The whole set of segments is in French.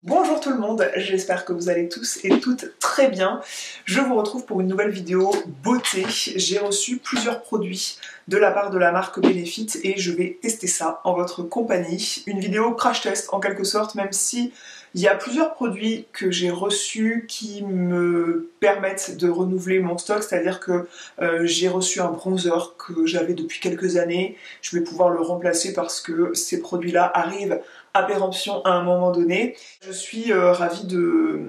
Bonjour tout le monde, j'espère que vous allez tous et toutes très bien. Je vous retrouve pour une nouvelle vidéo beauté. J'ai reçu plusieurs produits de la part de la marque Benefit et je vais tester ça en votre compagnie. Une vidéo crash test en quelque sorte, même si il y a plusieurs produits que j'ai reçus qui me permettent de renouveler mon stock, c'est-à-dire que j'ai reçu un bronzer que j'avais depuis quelques années. Je vais pouvoir le remplacer parce que ces produits-là arrivent à péremption à un moment donné. Je suis ravie de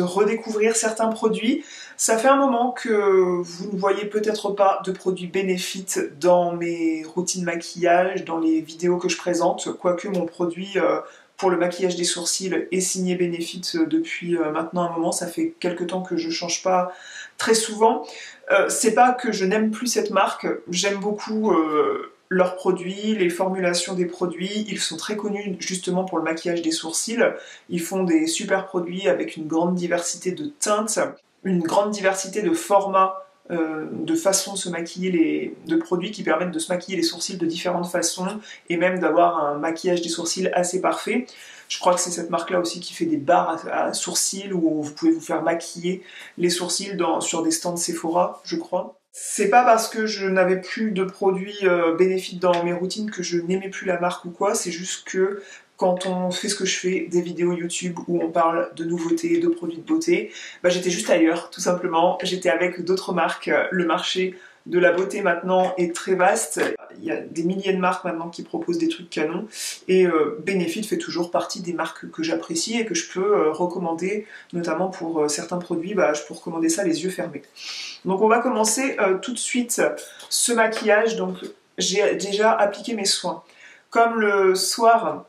redécouvrir certains produits. Ça fait un moment que vous ne voyez peut-être pas de produits Benefit dans mes routines maquillage, dans les vidéos que je présente, quoique mon produit pour le maquillage des sourcils est signé Benefit depuis maintenant un moment. Ça fait quelques temps que je change pas très souvent. C'est pas que je n'aime plus cette marque, j'aime beaucoup leurs produits, les formulations des produits. Ils sont très connus justement pour le maquillage des sourcils. Ils font des super produits avec une grande diversité de teintes, une grande diversité de formats, de façons de se maquiller, de produits qui permettent de se maquiller les sourcils de différentes façons et même d'avoir un maquillage des sourcils assez parfait. Je crois que c'est cette marque-là aussi qui fait des barres à sourcils où vous pouvez vous faire maquiller les sourcils sur des stands Sephora, je crois. C'est pas parce que je n'avais plus de produits Benefit dans mes routines que je n'aimais plus la marque ou quoi, c'est juste que quand on fait ce que je fais, des vidéos YouTube où on parle de nouveautés, de produits de beauté, bah j'étais juste ailleurs, tout simplement. J'étais avec d'autres marques. Le marché de la beauté maintenant est très vaste. Il y a des milliers de marques maintenant qui proposent des trucs canons. Et Benefit fait toujours partie des marques que j'apprécie et que je peux recommander, notamment pour certains produits, bah, je peux recommander ça les yeux fermés. Donc on va commencer tout de suite ce maquillage. Donc j'ai déjà appliqué mes soins. Comme le soir,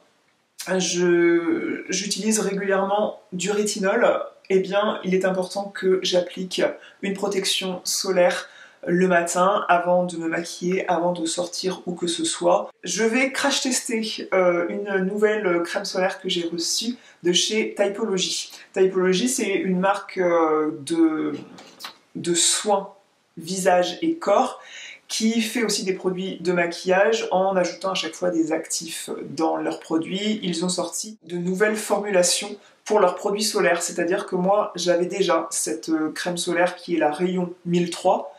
j'utilise régulièrement du rétinol, eh bien il est important que j'applique une protection solaire le matin avant de me maquiller, avant de sortir où que ce soit. Je vais crash tester une nouvelle crème solaire que j'ai reçue de chez Typology. Typology, c'est une marque de soins visage et corps qui fait aussi des produits de maquillage en ajoutant à chaque fois des actifs dans leurs produits. Ils ont sorti de nouvelles formulations pour leurs produits solaires, c'est-à-dire que moi j'avais déjà cette crème solaire qui est la Rayon 1003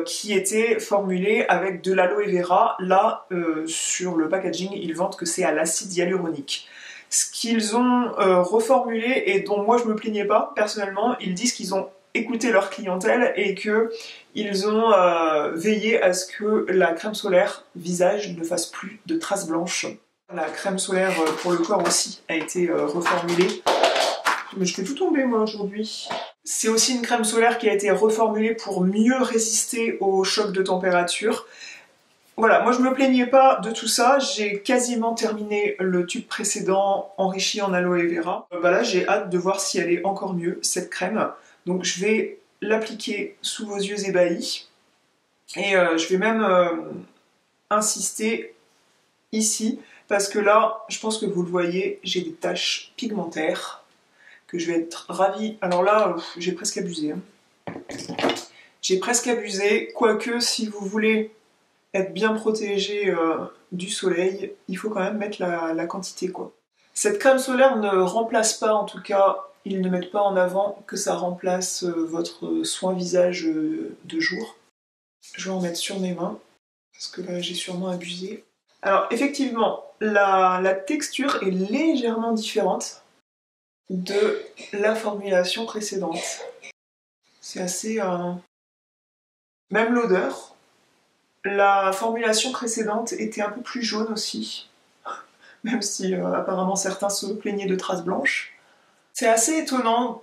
qui était formulée avec de l'aloe vera. Là, sur le packaging, ils vantent que c'est à l'acide hyaluronique. Ce qu'ils ont reformulé et dont moi je me plaignais pas personnellement, ils disent qu'ils ont écouté leur clientèle et qu'ils ont veillé à ce que la crème solaire visage ne fasse plus de traces blanches. La crème solaire pour le corps aussi a été reformulée. Mais je fais tout tomber moi aujourd'hui. C'est aussi une crème solaire qui a été reformulée pour mieux résister aux chocs de température. Voilà, moi je me plaignais pas de tout ça, j'ai quasiment terminé le tube précédent enrichi en aloe vera. Là j'ai hâte de voir si elle est encore mieux, cette crème. Donc je vais l'appliquer sous vos yeux ébahis. Et je vais même insister ici, parce que là, je pense que vous le voyez, j'ai des taches pigmentaires que je vais être ravie. Alors là, j'ai presque abusé. J'ai presque abusé, quoique si vous voulez être bien protégé du soleil, il faut quand même mettre la quantité, quoi. Cette crème solaire ne remplace pas, en tout cas, ils ne mettent pas en avant que ça remplace votre soin visage de jour. Je vais en mettre sur mes mains, parce que là j'ai sûrement abusé. Alors effectivement, la texture est légèrement différente de la formulation précédente. C'est assez... Même l'odeur. La formulation précédente était un peu plus jaune aussi, même si apparemment certains se plaignaient de traces blanches. C'est assez étonnant.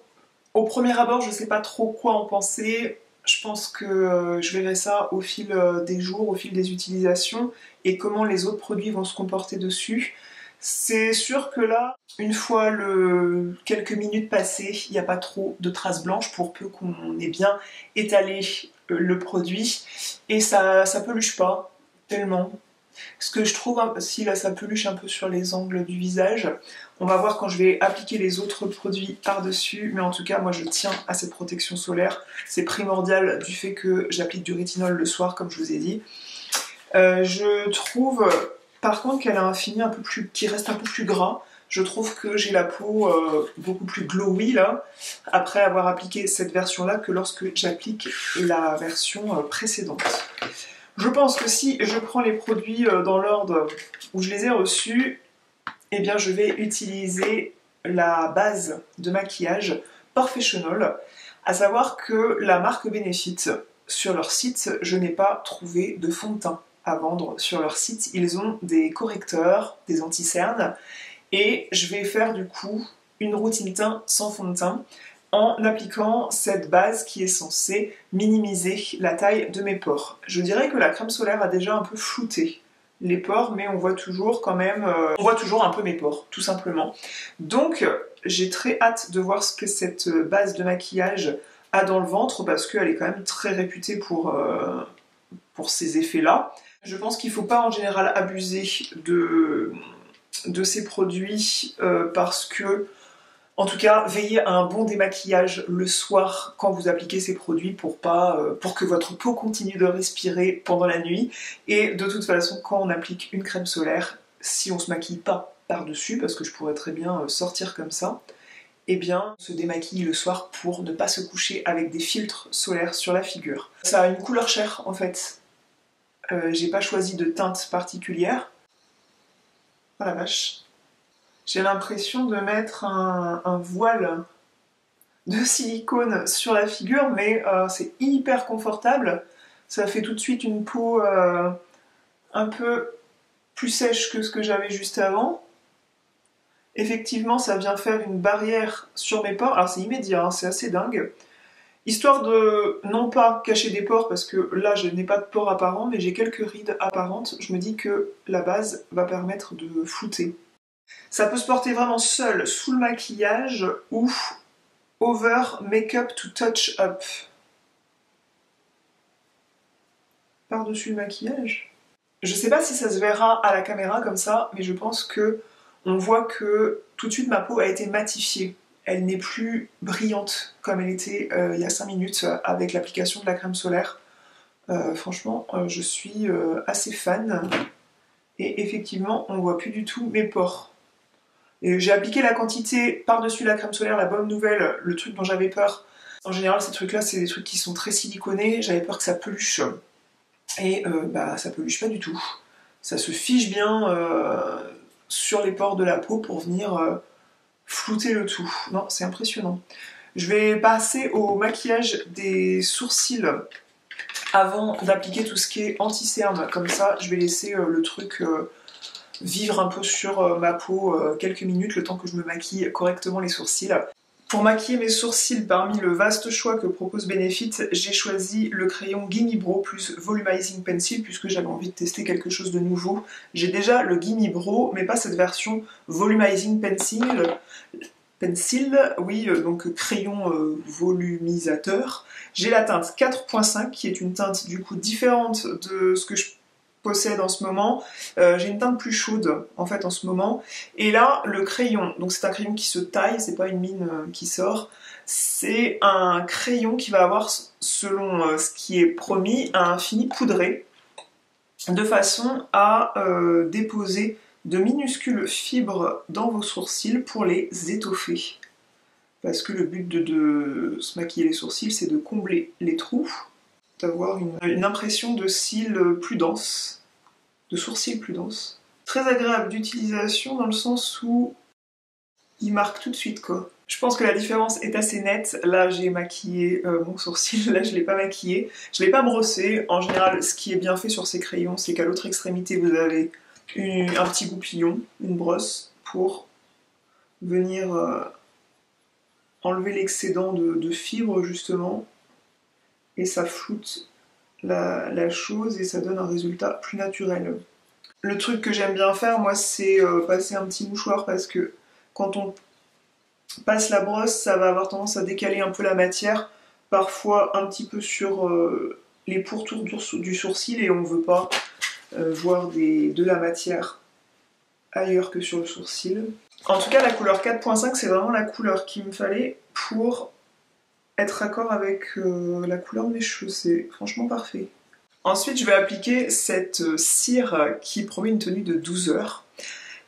Au premier abord, je ne sais pas trop quoi en penser. Je pense que je verrai ça au fil des jours, au fil des utilisations, et comment les autres produits vont se comporter dessus. C'est sûr que là, une fois quelques minutes passées, il n'y a pas trop de traces blanches pour peu qu'on ait bien étalé le produit. Et ça peluche pas tellement. Ce que je trouve aussi, là ça peluche un peu sur les angles du visage. On va voir quand je vais appliquer les autres produits par-dessus, mais en tout cas moi je tiens à cette protection solaire. C'est primordial du fait que j'applique du rétinol le soir comme je vous ai dit. Je trouve par contre qu'elle a un fini un peu plus, qui reste un peu plus gras Je trouve que j'ai la peau beaucoup plus glowy là, après avoir appliqué cette version-là que lorsque j'applique la version précédente. Je pense que si je prends les produits dans l'ordre où je les ai reçus, eh bien je vais utiliser la base de maquillage Professional, à savoir que la marque Benefit, sur leur site, je n'ai pas trouvé de fond de teint à vendre sur leur site. Ils ont des correcteurs, des anti-cernes, et je vais faire du coup une routine teint sans fond de teint en appliquant cette base qui est censée minimiser la taille de mes pores. Je dirais que la crème solaire a déjà un peu flouté les pores, mais on voit toujours quand même, on voit toujours un peu mes pores, tout simplement. Donc j'ai très hâte de voir ce que cette base de maquillage a dans le ventre, parce qu'elle est quand même très réputée pour ces effets-là. Je pense qu'il ne faut pas en général abuser de ces produits parce que, en tout cas, veillez à un bon démaquillage le soir quand vous appliquez ces produits pour que votre peau continue de respirer pendant la nuit. Et de toute façon, quand on applique une crème solaire, si on ne se maquille pas par-dessus, parce que je pourrais très bien sortir comme ça, eh bien, on se démaquille le soir pour ne pas se coucher avec des filtres solaires sur la figure. Ça a une couleur chair en fait. J'ai pas choisi de teinte particulière. Oh la vache. J'ai l'impression de mettre un voile de silicone sur la figure, mais c'est hyper confortable. Ça fait tout de suite une peau un peu plus sèche que ce que j'avais juste avant. Effectivement, ça vient faire une barrière sur mes pores. Alors c'est immédiat, hein, c'est assez dingue. Histoire de non pas cacher des pores, parce que là je n'ai pas de pores apparents, mais j'ai quelques rides apparentes, je me dis que la base va permettre de flouter. Ça peut se porter vraiment seul, sous le maquillage, ou over make-up to touch up. Par-dessus le maquillage. Je sais pas si ça se verra à la caméra comme ça, mais je pense que on voit que tout de suite ma peau a été matifiée. Elle n'est plus brillante comme elle était il y a 5 minutes avec l'application de la crème solaire. Franchement, je suis assez fan. Et effectivement, on ne voit plus du tout mes pores. J'ai appliqué la quantité par-dessus la crème solaire, la bonne nouvelle, le truc dont j'avais peur. En général, ces trucs-là, c'est des trucs qui sont très siliconés. J'avais peur que ça peluche. Et bah, ça peluche pas du tout. Ça se fiche bien sur les pores de la peau pour venir flouter le tout. Non, c'est impressionnant. Je vais passer au maquillage des sourcils avant d'appliquer tout ce qui est anti-cerne. Comme ça, je vais laisser le truc vivre un peu sur ma peau quelques minutes, le temps que je me maquille correctement les sourcils. Pour maquiller mes sourcils, parmi le vaste choix que propose Benefit, j'ai choisi le crayon Gimme Brow plus Volumizing Pencil, puisque j'avais envie de tester quelque chose de nouveau. J'ai déjà le Gimme Brow, mais pas cette version Volumizing Pencil, oui, donc crayon volumisateur. J'ai la teinte 4.5, qui est une teinte du coup différente de ce que je possède en ce moment. J'ai une teinte plus chaude en fait en ce moment, et là le crayon, donc c'est un crayon qui se taille, c'est pas une mine qui sort, c'est un crayon qui va avoir, selon ce qui est promis, un fini poudré de façon à déposer de minuscules fibres dans vos sourcils pour les étoffer, parce que le but de se maquiller les sourcils, c'est de combler les trous, d'avoir une impression de cils plus dense, de sourcils plus dense. Très agréable d'utilisation dans le sens où il marque tout de suite quoi. Je pense que la différence est assez nette. Là j'ai maquillé mon sourcil, là je l'ai pas maquillé. Je l'ai pas brossé. En général ce qui est bien fait sur ces crayons, c'est qu'à l'autre extrémité vous avez un petit goupillon, une brosse pour venir enlever l'excédent de fibres justement. Et ça floute la chose et ça donne un résultat plus naturel. Le truc que j'aime bien faire, moi, c'est passer un petit mouchoir, parce que quand on passe la brosse, ça va avoir tendance à décaler un peu la matière, parfois un petit peu sur les pourtours du sourcil, et on ne veut pas voir de la matière ailleurs que sur le sourcil. En tout cas, la couleur 4.5, c'est vraiment la couleur qu'il me fallait pour être raccord avec la couleur de mes cheveux, c'est franchement parfait. Ensuite, je vais appliquer cette cire qui promet une tenue de 12 heures.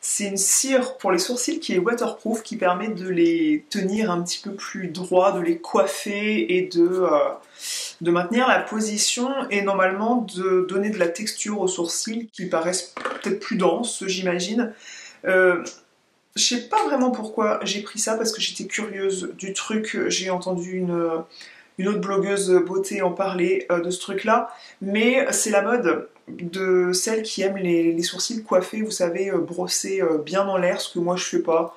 C'est une cire pour les sourcils qui est waterproof, qui permet de les tenir un petit peu plus droits, de les coiffer et de maintenir la position et normalement de donner de la texture aux sourcils qui paraissent peut-être plus denses, j'imagine. Je sais pas vraiment pourquoi j'ai pris ça, parce que j'étais curieuse du truc. J'ai entendu une autre blogueuse beauté en parler de ce truc-là, mais c'est la mode de celles qui aiment les sourcils coiffés, vous savez, brossés bien en l'air, ce que moi je fais pas.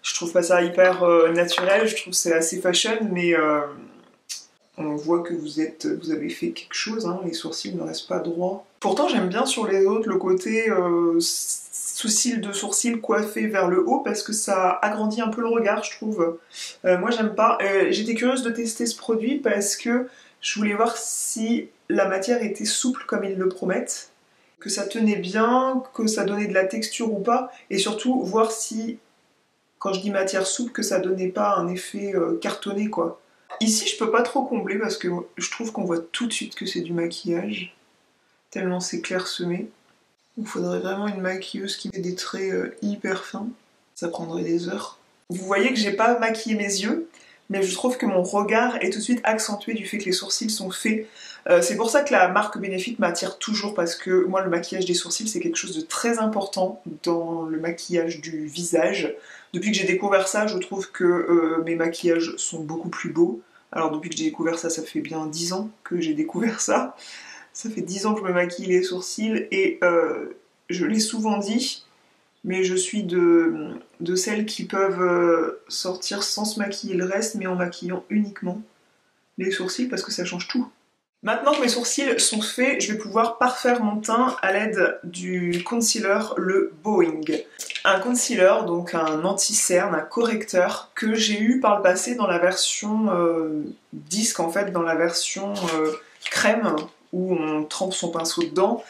Je trouve pas ça hyper naturel, je trouve que c'est assez fashion, mais on voit que vous avez fait quelque chose, hein, les sourcils ne restent pas droits. Pourtant j'aime bien sur les autres le côté sous-cils de sourcils coiffés vers le haut, parce que ça agrandit un peu le regard, je trouve. Moi j'aime pas. J'étais curieuse de tester ce produit parce que je voulais voir si la matière était souple comme ils le promettent, que ça tenait bien, que ça donnait de la texture ou pas, et surtout voir si, quand je dis matière souple, que ça donnait pas un effet cartonné quoi. Ici je peux pas trop combler parce que je trouve qu'on voit tout de suite que c'est du maquillage, tellement c'est clairsemé. Il faudrait vraiment une maquilleuse qui fait des traits hyper fins, ça prendrait des heures. Vous voyez que j'ai pas maquillé mes yeux, mais je trouve que mon regard est tout de suite accentué du fait que les sourcils sont faits. C'est pour ça que la marque Benefit m'attire toujours, parce que moi le maquillage des sourcils c'est quelque chose de très important dans le maquillage du visage. Depuis que j'ai découvert ça, je trouve que mes maquillages sont beaucoup plus beaux. Alors depuis que j'ai découvert ça, ça fait bien 10 ans que j'ai découvert ça. Ça fait 10 ans que je me maquille les sourcils et je l'ai souvent dit, mais je suis de celles qui peuvent sortir sans se maquiller le reste, mais en maquillant uniquement les sourcils parce que ça change tout. Maintenant que mes sourcils sont faits, je vais pouvoir parfaire mon teint à l'aide du concealer, le Boing. Un concealer, donc un anti-cerne, un correcteur, que j'ai eu par le passé dans la version disque, en fait, dans la version crème, où on trempe son pinceau dedans,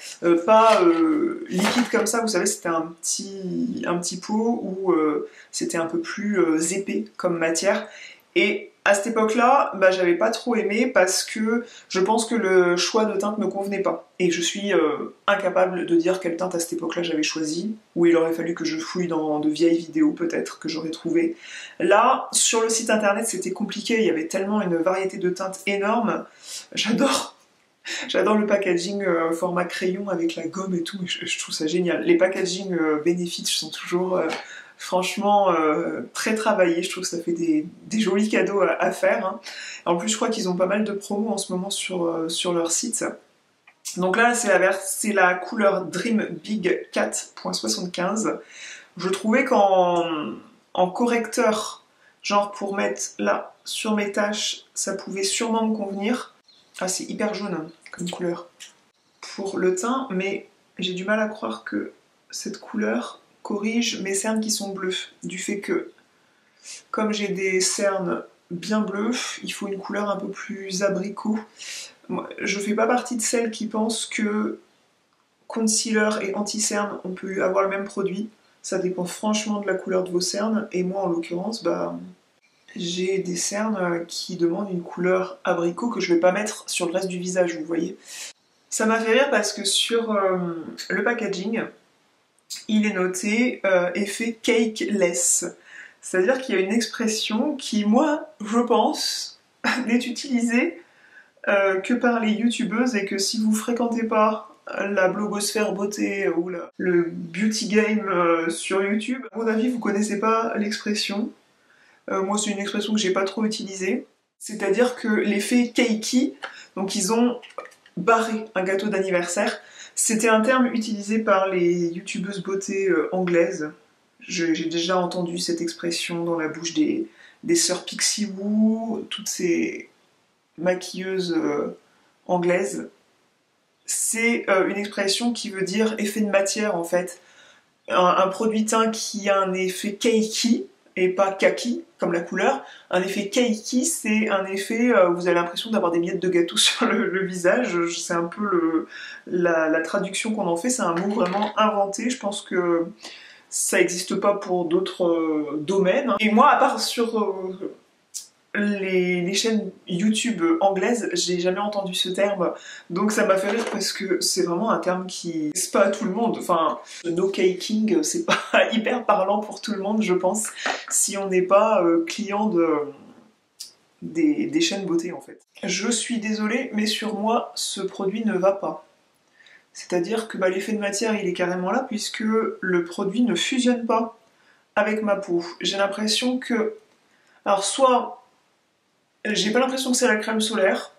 pas liquide comme ça, vous savez, c'était un petit pot où c'était un peu plus épais comme matière. Et à cette époque-là, bah, j'avais pas trop aimé parce que je pense que le choix de teinte me convenait pas. Et je suis incapable de dire quelle teinte à cette époque-là j'avais choisi, ou il aurait fallu que je fouille dans de vieilles vidéos peut-être que j'aurais trouvé. Là, sur le site internet, c'était compliqué, il y avait tellement une variété de teintes énorme. J'adore le packaging format crayon avec la gomme et tout, je trouve ça génial. Les packaging Benefit sont toujours franchement très travaillés, je trouve que ça fait des jolis cadeaux à faire. Hein. En plus je crois qu'ils ont pas mal de promos en ce moment sur leur site. Donc là c'est la couleur Dream Big 4.75. Je trouvais qu'en correcteur, genre pour mettre là sur mes taches, ça pouvait sûrement me convenir. Ah, c'est hyper jaune hein, comme couleur pour le teint, mais j'ai du mal à croire que cette couleur corrige mes cernes qui sont bleues, du fait que comme j'ai des cernes bien bleues, il faut une couleur un peu plus abricot. Moi, je fais pas partie de celles qui pensent que concealer et anti-cerne on peut avoir le même produit, ça dépend franchement de la couleur de vos cernes, et moi en l'occurrence, bah j'ai des cernes qui demandent une couleur abricot que je vais pas mettre sur le reste du visage, vous voyez. Ça m'a fait rire parce que sur le packaging, il est noté effet cakeless. C'est-à-dire qu'il y a une expression qui, moi, je pense, n'est utilisée que par les youtubeuses, et que si vous fréquentez pas la blogosphère beauté ou le beauty game sur YouTube, à mon avis, vous connaissez pas l'expression. Moi, c'est une expression que j'ai pas trop utilisée. C'est-à-dire que l'effet keiki, donc ils ont barré un gâteau d'anniversaire. C'était un terme utilisé par les youtubeuses beauté anglaises. J'ai déjà entendu cette expression dans la bouche des sœurs Pixie Woo, toutes ces maquilleuses anglaises. C'est une expression qui veut dire effet de matière en fait. Un produit teint qui a un effet keiki, et pas kaki, comme la couleur. Un effet keiki, c'est un effet où vous avez l'impression d'avoir des miettes de gâteau sur le visage. C'est un peu la traduction qu'on en fait, c'est un mot vraiment inventé. Je pense que ça n'existe pas pour d'autres domaines. Et moi, à part sur les chaînes YouTube anglaises, j'ai jamais entendu ce terme, donc ça m'a fait rire parce que c'est vraiment un terme qui... c'est pas à tout le monde, enfin, no caking, c'est pas hyper parlant pour tout le monde, je pense, si on n'est pas client des chaînes beauté en fait. Je suis désolée, mais sur moi, ce produit ne va pas. C'est-à-dire que l'effet de matière, il est carrément là, puisque le produit ne fusionne pas avec ma peau. J'ai l'impression que... alors soit... j'ai pas l'impression que c'est la crème solaire.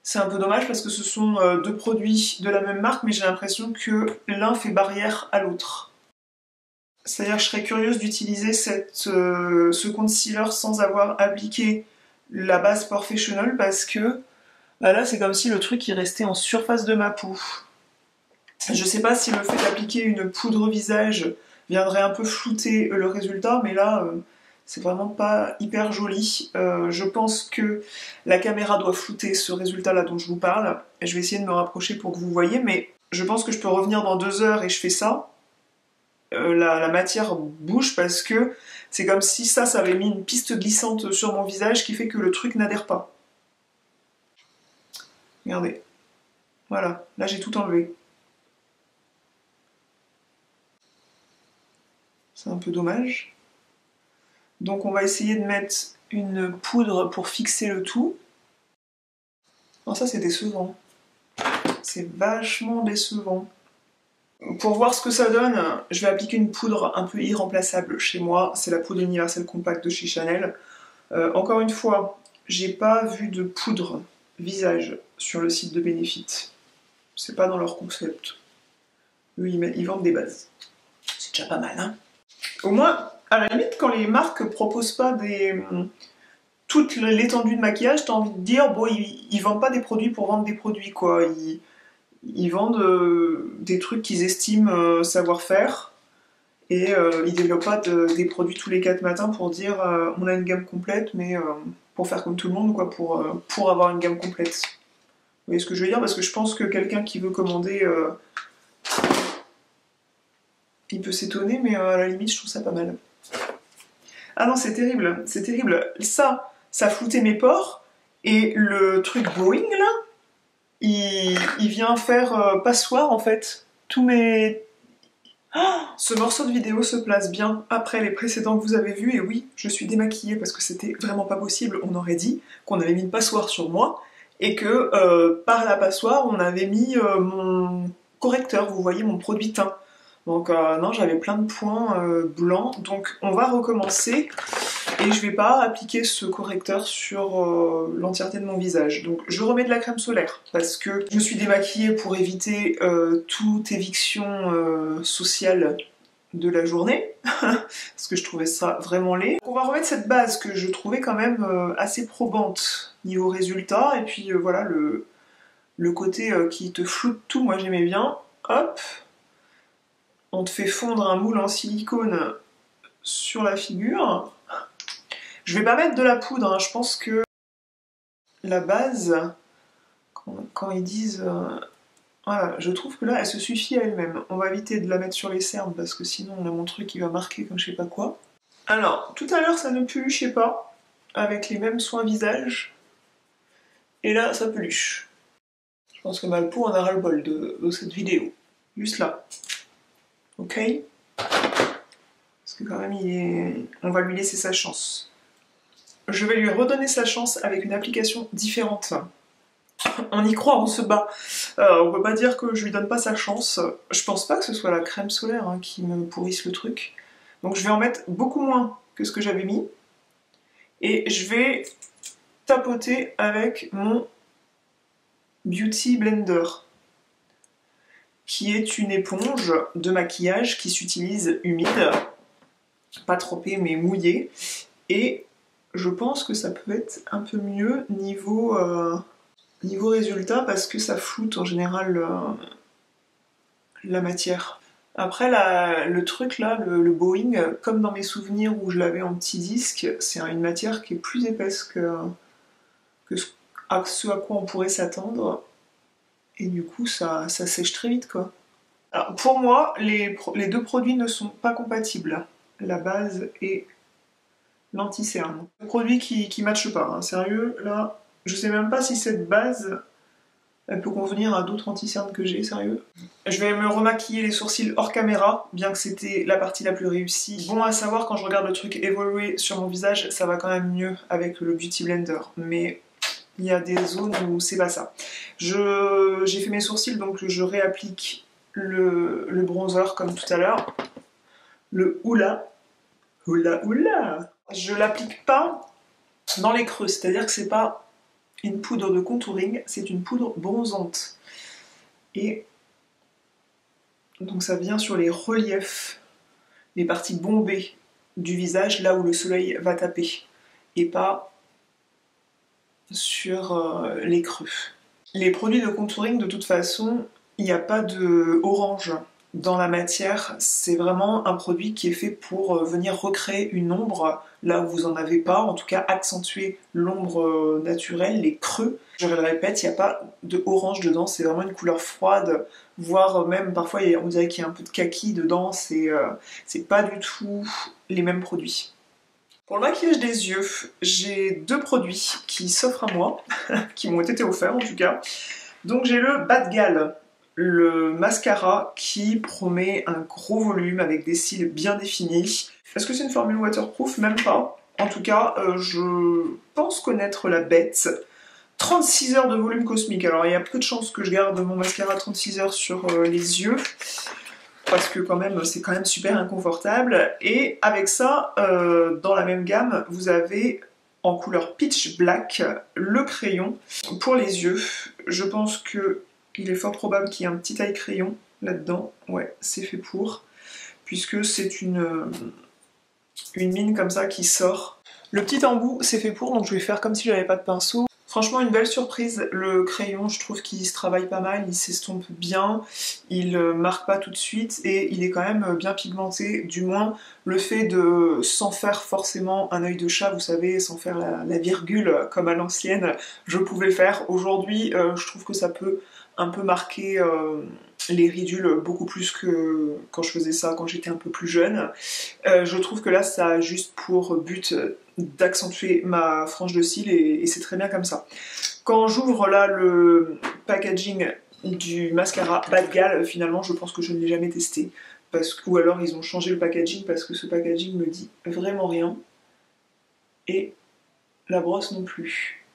C'est un peu dommage parce que ce sont deux produits de la même marque, mais j'ai l'impression que l'un fait barrière à l'autre. C'est-à-dire que je serais curieuse d'utiliser ce concealer sans avoir appliqué la base Professional parce que là c'est comme si le truc il restait en surface de ma peau. Je sais pas si le fait d'appliquer une poudre visage viendrait un peu flouter le résultat, mais là c'est vraiment pas hyper joli. Je pense que la caméra doit flouter ce résultat là dont je vous parle. Je vais essayer de me rapprocher pour que vous voyez, mais je pense que je peux revenir dans 2 heures et je fais ça. La matière bouge parce que c'est comme si ça avait mis une piste glissante sur mon visage qui fait que le truc n'adhère pas. Regardez. Voilà, là j'ai tout enlevé. C'est un peu dommage. Donc on va essayer de mettre une poudre pour fixer le tout. Non, ça c'est décevant. C'est vachement décevant. Pour voir ce que ça donne, je vais appliquer une poudre un peu irremplaçable chez moi. C'est la poudre universelle compacte de chez Chanel. Encore une fois, j'ai pas vu de poudre visage sur le site de Benefit. C'est pas dans leur concept. Eux, ils vendent des bases. C'est déjà pas mal, hein. Au moins, à la limite, quand les marques proposent pas toute l'étendue de maquillage, t'as envie de dire, bon, ils vendent pas des produits pour vendre des produits, quoi. Ils vendent des trucs qu'ils estiment savoir faire, et ils développent pas des produits tous les 4 matins pour dire on a une gamme complète, mais pour faire comme tout le monde, quoi, pour avoir une gamme complète. Vous voyez ce que je veux dire? Parce que je pense que quelqu'un qui veut commander, il peut s'étonner, mais à la limite, je trouve ça pas mal. Ah non, c'est terrible, c'est terrible. Ça floutait mes pores, et le truc Boeing, là, il vient faire passoire, en fait. Oh, ce morceau de vidéo se place bien après les précédents que vous avez vus, et oui, je suis démaquillée parce que c'était vraiment pas possible. On aurait dit qu'on avait mis une passoire sur moi, et que par la passoire, on avait mis mon correcteur, vous voyez, mon produit teint. Donc non, j'avais plein de points blancs, donc on va recommencer, et je vais pas appliquer ce correcteur sur l'entièreté de mon visage. Donc je remets de la crème solaire, parce que je me suis démaquillée pour éviter toute éviction sociale de la journée, parce que je trouvais ça vraiment laid. Donc on va remettre cette base que je trouvais quand même assez probante niveau résultat, et puis voilà, le côté qui te floute tout, moi j'aimais bien. Hop, on te fait fondre un moule en silicone sur la figure. Je vais pas mettre de la poudre, hein. Je pense que la base, quand ils disent... voilà, je trouve que là, elle se suffit à elle-même. On va éviter de la mettre sur les cernes, parce que sinon, on a mon truc qui va marquer comme je sais pas quoi. Alors, tout à l'heure, ça ne peluchait pas, avec les mêmes soins visage. Et là, ça peluche. Je pense que ma peau en a ras-le-bol de cette vidéo. Juste là. Ok? Parce que quand même, on va lui laisser sa chance. Je vais lui redonner sa chance avec une application différente. On y croit, on se bat. On peut pas dire que je lui donne pas sa chance. Je pense pas que ce soit la crème solaire hein, qui me pourrisse le truc. Donc je vais en mettre beaucoup moins que ce que j'avais mis. Et je vais tapoter avec mon Beauty Blender, qui est une éponge de maquillage qui s'utilise humide, pas trempée mais mouillée, et je pense que ça peut être un peu mieux niveau résultat parce que ça floute en général la matière. Après le truc là, le Boeing, comme dans mes souvenirs où je l'avais en petit disque, c'est une matière qui est plus épaisse que ce à quoi on pourrait s'attendre. Et du coup, ça sèche très vite, quoi. Alors, pour moi, les deux produits ne sont pas compatibles. La base et l'anti-cerne. Un produit qui matche pas, hein. Sérieux, là, je sais même pas si cette base, elle peut convenir à d'autres anti-cernes que j'ai, sérieux. Je vais me remaquiller les sourcils hors caméra, bien que c'était la partie la plus réussie. Bon à savoir, quand je regarde le truc évoluer sur mon visage, ça va quand même mieux avec le Beauty Blender, mais il y a des zones où c'est pas ça. J'ai fait mes sourcils, donc je réapplique le bronzer comme tout à l'heure. Le Hoola. Hoola Hoola. Je l'applique pas dans les creux, c'est-à-dire que c'est pas une poudre de contouring, c'est une poudre bronzante. Et donc ça vient sur les reliefs, les parties bombées du visage, là où le soleil va taper, et pas sur les creux. Les produits de contouring, de toute façon, il n'y a pas de orange dans la matière, c'est vraiment un produit qui est fait pour venir recréer une ombre là où vous en avez pas, en tout cas accentuer l'ombre naturelle, les creux. Je le répète, il n'y a pas de orange dedans, c'est vraiment une couleur froide, voire même parfois on dirait qu'il y a un peu de kaki dedans, c'est pas du tout les mêmes produits. Pour le maquillage des yeux, j'ai deux produits qui s'offrent à moi, qui m'ont été offerts en tout cas. Donc j'ai le Bad Gal, le mascara qui promet un gros volume avec des cils bien définis. Est-ce que c'est une formule waterproof? Même pas. En tout cas, je pense connaître la bête. 36 heures de volume cosmique. Alors il y a peu de chances que je garde mon mascara 36 heures sur les yeux, parce que quand même c'est quand même super inconfortable. Et avec ça, dans la même gamme, vous avez en couleur Pitch Black le crayon pour les yeux. Je pense que il est fort probable qu'il y ait un petit taille crayon là-dedans. Ouais, c'est fait pour, puisque c'est une mine comme ça qui sort. Le petit embout, c'est fait pour, donc je vais faire comme si j'avais pas de pinceau. Franchement, une belle surprise. Le crayon, je trouve qu'il se travaille pas mal, il s'estompe bien, il marque pas tout de suite et il est quand même bien pigmenté. Du moins, le fait de, sans faire forcément un œil de chat, vous savez, sans faire la virgule comme à l'ancienne, je pouvais faire. Aujourd'hui, je trouve que ça peut un peu marquer les ridules beaucoup plus que quand je faisais ça quand j'étais un peu plus jeune. Je trouve que là, ça a juste pour but d'accentuer ma frange de cils et c'est très bien comme ça. Quand j'ouvre là le packaging du mascara Bad Gal, finalement je pense que je ne l'ai jamais testé, ou alors ils ont changé le packaging parce que ce packaging me dit vraiment rien et la brosse non plus.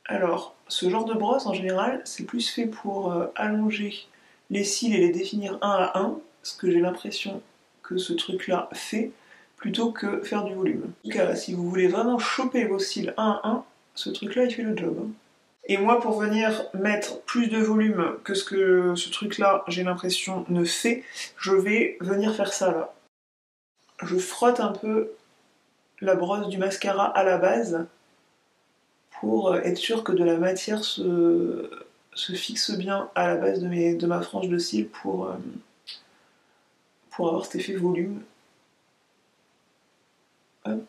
Alors ce genre de brosse en général c'est plus fait pour allonger les cils et les définir un à un, ce que j'ai l'impression que ce truc là fait, plutôt que faire du volume. En tout cas, si vous voulez vraiment choper vos cils un à un, ce truc-là, il fait le job. Et moi, pour venir mettre plus de volume que ce que ce truc-là, j'ai l'impression, ne fait, je vais venir faire ça, là. Je frotte un peu la brosse du mascara à la base pour être sûr que de la matière se fixe bien à la base de ma frange de cils pour avoir cet effet volume. Hop.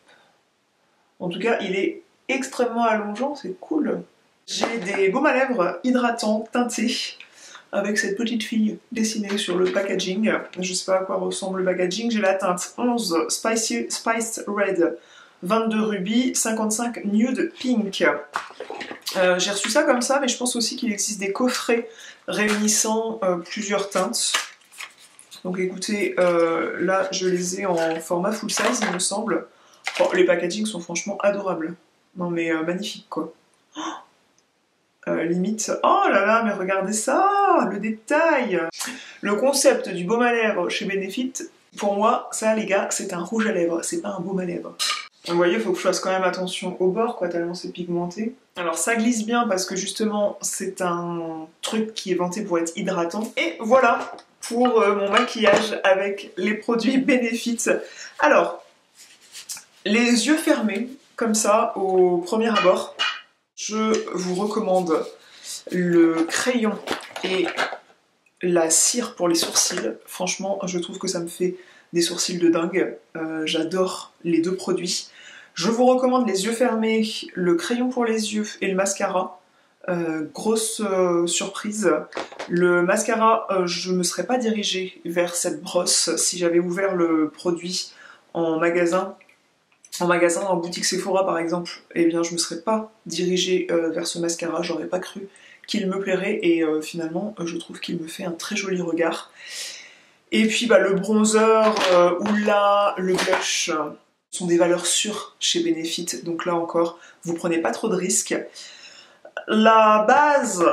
En tout cas, il est extrêmement allongeant, c'est cool. J'ai des baumes à lèvres hydratants teintés avec cette petite fille dessinée sur le packaging. Je sais pas à quoi ressemble le packaging. J'ai la teinte 11 Spiced Red, 22 Ruby, 55 Nude Pink. J'ai reçu ça comme ça, mais je pense aussi qu'il existe des coffrets réunissant plusieurs teintes. Donc écoutez, là je les ai en format full size il me semble. Bon, les packagings sont franchement adorables. Non mais magnifique quoi. Limite, oh là là, mais regardez ça, le détail. Le concept du baume à lèvres chez Benefit, pour moi, ça les gars, c'est un rouge à lèvres, c'est pas un baume à lèvres. Vous voyez, il faut que je fasse quand même attention au bord, quoi, tellement c'est pigmenté. Alors ça glisse bien parce que justement, c'est un truc qui est vanté pour être hydratant. Et voilà pour mon maquillage avec les produits Benefit. Alors, les yeux fermés, comme ça, au premier abord, je vous recommande le crayon et la cire pour les sourcils. Franchement, je trouve que ça me fait des sourcils de dingue. J'adore les deux produits. Je vous recommande les yeux fermés, le crayon pour les yeux et le mascara. Grosse surprise. Le mascara, je ne me serais pas dirigée vers cette brosse si j'avais ouvert le produit en magasin. en magasin, en boutique Sephora par exemple, eh bien je me serais pas dirigée vers ce mascara, j'aurais pas cru qu'il me plairait et finalement je trouve qu'il me fait un très joli regard. Et puis bah, le bronzer ou là, le blush sont des valeurs sûres chez Benefit, donc là encore, vous prenez pas trop de risques. La base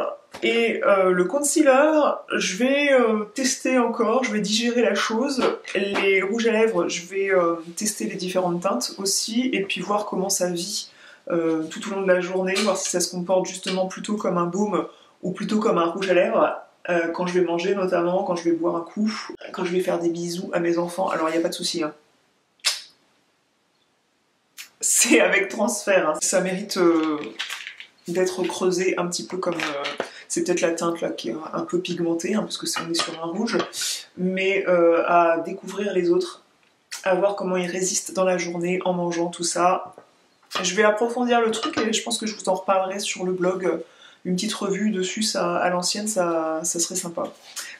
et le concealer, je vais tester encore, je vais digérer la chose. Les rouges à lèvres, je vais tester les différentes teintes aussi, et puis voir comment ça vit tout au long de la journée, voir si ça se comporte justement plutôt comme un baume ou plutôt comme un rouge à lèvres. Quand je vais manger notamment, quand je vais boire un coup, quand je vais faire des bisous à mes enfants, alors il n'y a pas de souci, hein. C'est avec transfert, hein. Ça mérite d'être creusé un petit peu comme... c'est peut-être la teinte là qui est un peu pigmentée, hein, parce que on est sur un rouge, mais à découvrir les autres, à voir comment ils résistent dans la journée en mangeant tout ça. Je vais approfondir le truc et je pense que je vous en reparlerai sur le blog. Une petite revue dessus, ça, à l'ancienne, ça serait sympa.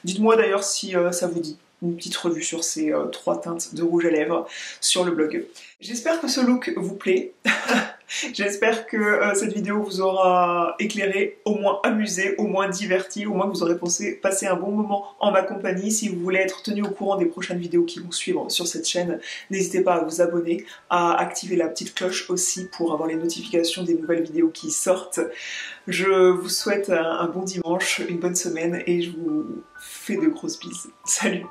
Dites-moi d'ailleurs si ça vous dit. Une petite revue sur ces 3 teintes de rouge à lèvres sur le blog. J'espère que ce look vous plaît. J'espère que cette vidéo vous aura éclairé, au moins amusé, au moins diverti, au moins que vous aurez passé un bon moment en ma compagnie. Si vous voulez être tenu au courant des prochaines vidéos qui vont suivre sur cette chaîne, n'hésitez pas à vous abonner, à activer la petite cloche aussi pour avoir les notifications des nouvelles vidéos qui sortent. Je vous souhaite un bon dimanche, une bonne semaine et je vous fais de grosses bises. Salut!